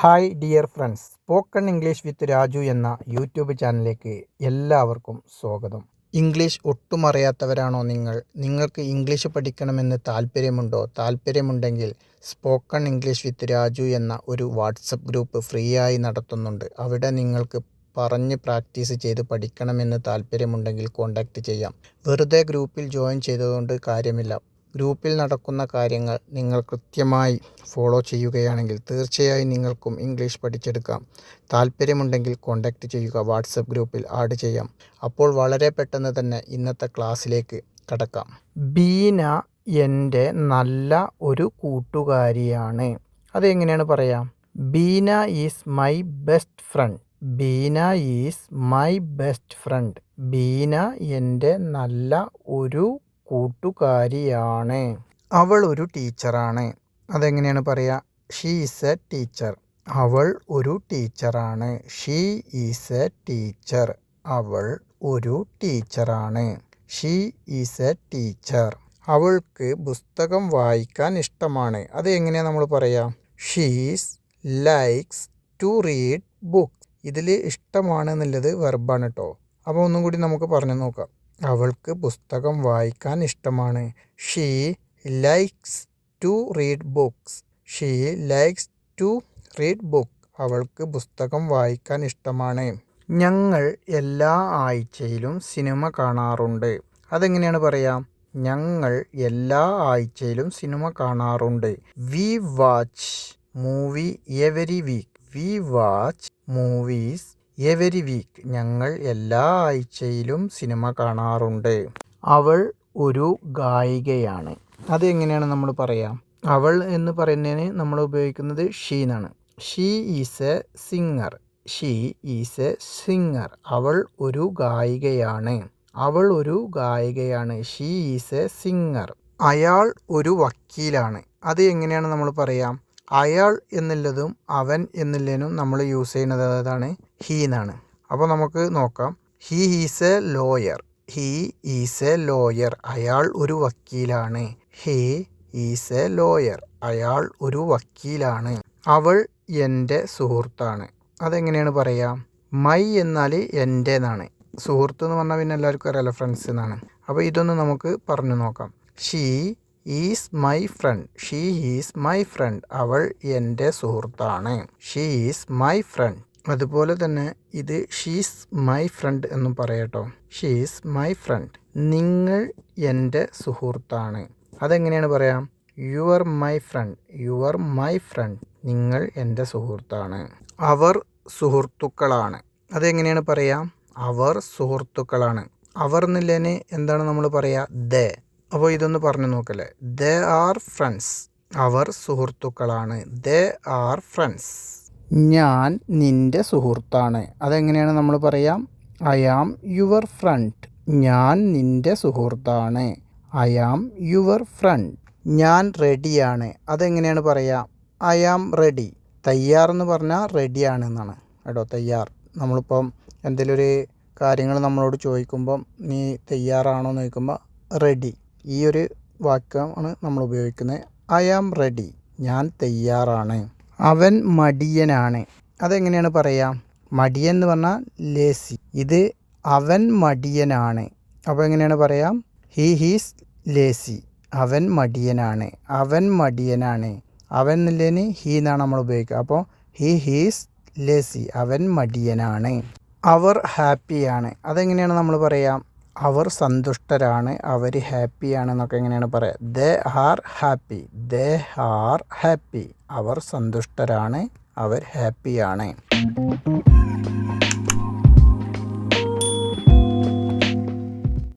Hi dear friends, spoken English with Raju എന്ന YouTube ചാനലിലേക്ക് എല്ലാവർക്കും സ്വാഗതം. ഇംഗ്ലീഷ് ഒട്ടും അറിയാത്തവരാണോ നിങ്ങൾക്ക് ഇംഗ്ലീഷ് പഠിക്കണമെന്ന് താല്പര്യമുണ്ടെങ്കിൽ സ്പോക്കൺ ഇംഗ്ലീഷ് വിത്ത് രാജു എന്ന ഒരു വാട്സപ്പ് ഗ്രൂപ്പ് ഫ്രീ ആയി നടത്തുന്നുണ്ട്. അവിടെ നിങ്ങൾക്ക് പറഞ്ഞ് പ്രാക്ടീസ് ചെയ്ത് പഠിക്കണമെന്ന് താല്പര്യമുണ്ടെങ്കിൽ കോൺടാക്റ്റ് ചെയ്യാം. വെറുതെ ഗ്രൂപ്പിൽ ജോയിൻ ചെയ്തതുകൊണ്ട് കാര്യമില്ല. ഗ്രൂപ്പിൽ നടക്കുന്ന കാര്യങ്ങൾ നിങ്ങൾ കൃത്യമായി ഫോളോ ചെയ്യുകയാണെങ്കിൽ തീർച്ചയായും നിങ്ങൾക്കും ഇംഗ്ലീഷ് പഠിച്ചെടുക്കാം. താല്പര്യമുണ്ടെങ്കിൽ കോൺടാക്റ്റ് ചെയ്യുക. വാട്സപ്പ് ഗ്രൂപ്പിൽ ആഡ് ചെയ്യാം. അപ്പോൾ വളരെ പെട്ടെന്ന് തന്നെ ഇന്നത്തെ ക്ലാസ്സിലേക്ക് കടക്കാം. ബീന എൻ്റെ നല്ല ഒരു കൂട്ടുകാരിയാണ്. അതെങ്ങനെയാണ് പറയാം? Beena is my best friend. Beena is my best friend. Beena എൻ്റെ നല്ല ഒരു കൂട്ടുകാരിയാണ്. അവൾ ഒരു ടീച്ചറാണ്. അതെങ്ങനെയാണ് പറയുക? She is a teacher. അവൾ ഒരു ടീച്ചറാണ്. She is a teacher. അവൾ ഒരു ടീച്ചറാണ്. She is a teacher. അവൾക്ക് പുസ്തകം വായിക്കാൻ ഇഷ്ടമാണ്. അത് എങ്ങനെയാണ് നമ്മൾ പറയുക? She's likes to read book. ഇതിൽ ഇഷ്ടമാണ് എന്നുള്ളത് വെർബാണ് കേട്ടോ. അപ്പോൾ ഒന്നും കൂടി നമുക്ക് പറഞ്ഞു നോക്കാം. അവൾക്ക് പുസ്തകം വായിക്കാൻ ഇഷ്ടമാണ്. She likes to read books. She likes to read book. അവൾക്ക് പുസ്തകം വായിക്കാൻ ഇഷ്ടമാണ്. ഞങ്ങൾ എല്ലാ ആഴ്ചയിലും സിനിമ കാണാറുണ്ട്. അതെങ്ങനെയാണ് പറയാം? ഞങ്ങൾ എല്ലാ ആഴ്ചയിലും സിനിമ കാണാറുണ്ട്. We watch movie every week. We watch movies every week. ഞങ്ങൾ എല്ലാ ആഴ്ചയിലും സിനിമ കാണാറുണ്ട്. അവൾ ഒരു ഗായികയാണ്. അത് എങ്ങനെയാണ് നമ്മൾ പറയാം? അവൾ എന്ന് പറയുന്നതിന് നമ്മൾ ഉപയോഗിക്കുന്നത് ഷീ എന്നാണ്. She is a singer. She is a singer. അവൾ ഒരു ഗായികയാണ്. അവൾ ഒരു ഗായികയാണ്. She is a singer. അയാൾ ഒരു വക്കീലാണ്. അത് എങ്ങനെയാണ് നമ്മൾ പറയാം? അയാൾ എന്നുള്ളതും അവൻ എന്നുള്ളതിനും നമ്മൾ യൂസ് ചെയ്യുന്നത് ഏതാണ്? ഹീ എന്നാണ്. അപ്പോൾ നമുക്ക് നോക്കാം. He is a lawyer. He is a lawyer. അയാൾ ഒരു വക്കീലാണ്. He is a lawyer. അയാൾ ഒരു വക്കീലാണ്. അവൾ എൻ്റെ സുഹൃത്താണ്. അതെങ്ങനെയാണ് പറയുക? മൈ എന്നാൽ എൻ്റെ എന്നാണ്. സുഹൃത്ത് എന്ന് പറഞ്ഞാൽ പിന്നെ എല്ലാവർക്കും അറിയാലോ, ഫ്രണ്ട്സ് എന്നാണ്. അപ്പോൾ ഇതൊന്ന് നമുക്ക് പറഞ്ഞു നോക്കാം. She is my friend. She is my friend. അവൾ എൻ്റെ സുഹൃത്താണ്. She is my friend. അതുപോലെ തന്നെ ഇത് ഷീസ് മൈ ഫ്രണ്ട് എന്നും പറയാട്ടോ. She's my friend. നിങ്ങൾ എൻ്റെ സുഹൃത്താണ്. അതെങ്ങനെയാണ് പറയാം? Your my friend. Your my friend. നിങ്ങൾ എൻ്റെ സുഹൃത്താണ്. അവർ സുഹൃത്തുക്കളാണ്. അതെങ്ങനെയാണ് പറയാം? അവർ സുഹൃത്തുക്കളാണ്. അവർ എന്നുള്ളതിന് എന്താണ് നമ്മൾ പറയുക? ദേ. അപ്പോൾ ഇതൊന്ന് പറഞ്ഞു നോക്കല്ലേ. ദേ ആർ ഫ്രണ്ട്സ്. അവർ സുഹൃത്തുക്കളാണ്. They are friends. ഞാൻ നിൻ്റെ സുഹൃത്താണ്. അതെങ്ങനെയാണ് നമ്മൾ പറയാം? I am your friend. ഞാൻ നിൻ്റെ സുഹൃത്താണ്. I am your friend. ഞാൻ റെഡിയാണ്. അതെങ്ങനെയാണ് പറയുക? I am ready. തയ്യാർ എന്ന് പറഞ്ഞാൽ റെഡിയാണ് എന്നാണ് കേട്ടോ. തയ്യാർ. നമ്മളിപ്പം എന്തെങ്കിലും ഒരു കാര്യങ്ങൾ നമ്മളോട് ചോദിക്കുമ്പം നീ തയ്യാറാണോ എന്ന് ചോദിക്കുമ്പോൾ റെഡി. ഈ ഒരു വാക്കാണ് നമ്മൾ ഉപയോഗിക്കുന്നത്. I am ready. ഞാൻ തയ്യാറാണ്. അവൻ മടിയനാണ്. അതെങ്ങനെയാണ് പറയുക? മടിയൻ എന്ന് പറഞ്ഞാൽ ലേസി. ഇത് അവൻ മടിയനാണ്. അപ്പോൾ എങ്ങനെയാണ് പറയാം? He he's lazy. അവൻ മടിയനാണ്. അവൻ മടിയനാണ്. അവൻ എന്നുള്ളതിന് ഹീ എന്നാണ് നമ്മൾ ഉപയോഗിക്കുക. അപ്പോൾ ഹീ ഹീസ് ലേസി. അവൻ മടിയനാണ്. അവർ ഹാപ്പിയാണ്. അതെങ്ങനെയാണ് നമ്മൾ പറയാം? അവർ സന്തുഷ്ടരാണ്. അവർ ഹാപ്പിയാണ് എന്നൊക്കെ എങ്ങനെയാണ് പറയുക? They are happy. They are happy. അവർ സന്തുഷ്ടരാണ്. അവർ ഹാപ്പിയാണ്.